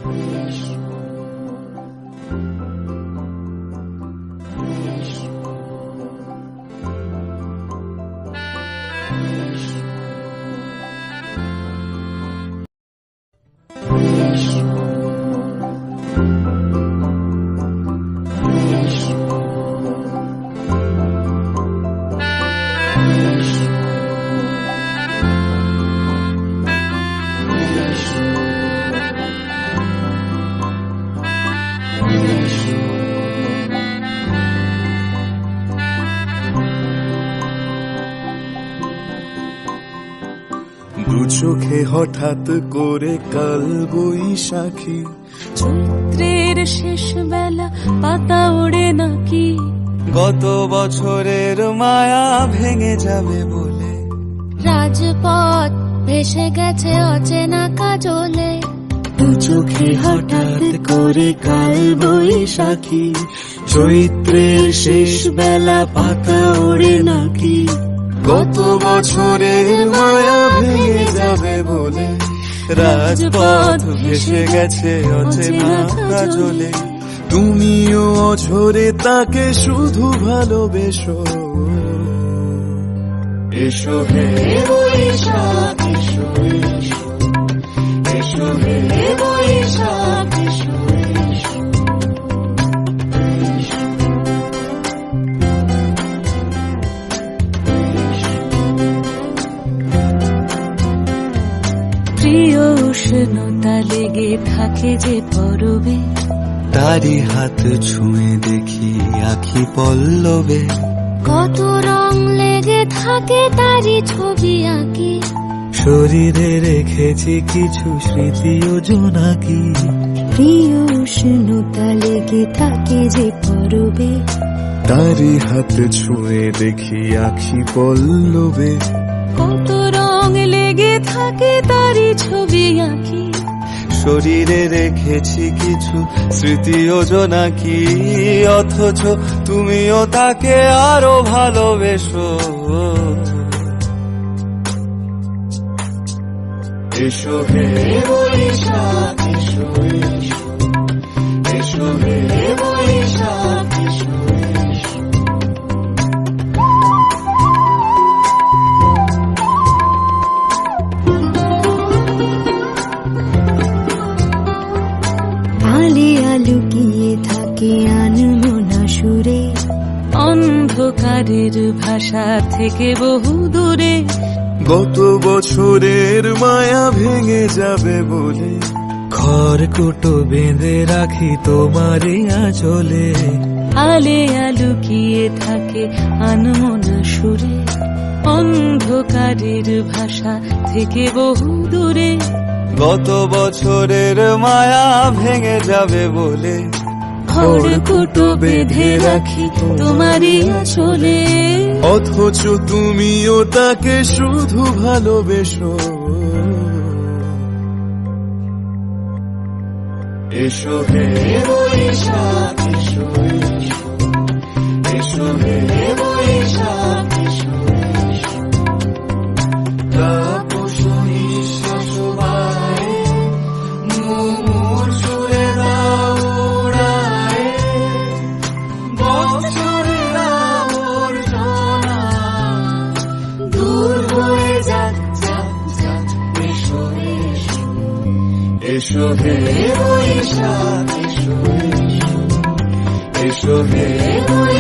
দু চোখে হঠাৎ করে কাল বৈশাখী, চৈত্রের শেষ বেলা পাতা ওড়ে নাকি, গত বছরের মায়া ভেঙে যাবে বলে, রাজপথ ভেসে গেছে অচেনা কাজলে। দু চোখে হঠাৎ করে কাল বৈশাখী, চৈত্রের শেষ বেলা পাতা ওড়ে নাকি, গত বছরের মায়া ভেঙে যাবে বলে, রাজপথ ভেসে গেছে অচেনা কাজলে। তুমিও অঝরে তাকে শুধু ভালোবেসো, এসো হে বৈশাখ এসো এসো, এসো হে বৈশাখ এসো এসো। প্রিয় উষ্ণতা লেগে থাকে যে পরবে, তারি হাত ছুঁয়ে দেখি আখি পল্লবে, কত রং লেগে থাকে তারই ছবি আঁকি, শরীরে রেখেছি কিছু স্মৃতি ও জোনাকি। প্রিয় উষ্ণতা লেগে থাকে যে পরবে, তারি হাত ছুঁয়ে দেখি আখি পল্লবে, কত রং লেগে থাকে তারই ছবি আঁকি, শরীরে রেখেছি কিছু স্মৃতি ও জোনাকি। অথচ তুমিও তাকে আরো ভালোবেসো, এসো হে বৈশাখ এসো এসো, এসো হে বৈশাখ এসো এসো। আলিয়া লুকিয়ে থাকে আনমনা সুরে, অন্ধকারের ভাষা থেকে বহু দূরে, গত বছরের মায়া ভেঙে যাবে বলে, খড়কুটো বেঁধে রাখি তোমারই আঁচলে। আলিয়া লুকিয়ে থাকে আনমনা সুরে, অন্ধকারের ভাষা থেকে বহু দূরে, গত বছরের মায়া ভেঙে যাবে বলে, খড়কুটো বেঁধে রাখি তোমারই আঁচলে। অথচ তুমিও তাকে শুধু ভালোবেসো, এসো হে বৈশাখ এসো এসো, এসো হে বৈশাখ এসো এসো। তাপস নিঃশ্বাস বায়ে, মুমুর সুরে দাও উড়ায়ে, বছরের আবর্জনা দূর হয়ে যাক যাক যাক, এসো এসো, এসো হে বৈশাখ এসো এসো, এসো হে বৈশাখ।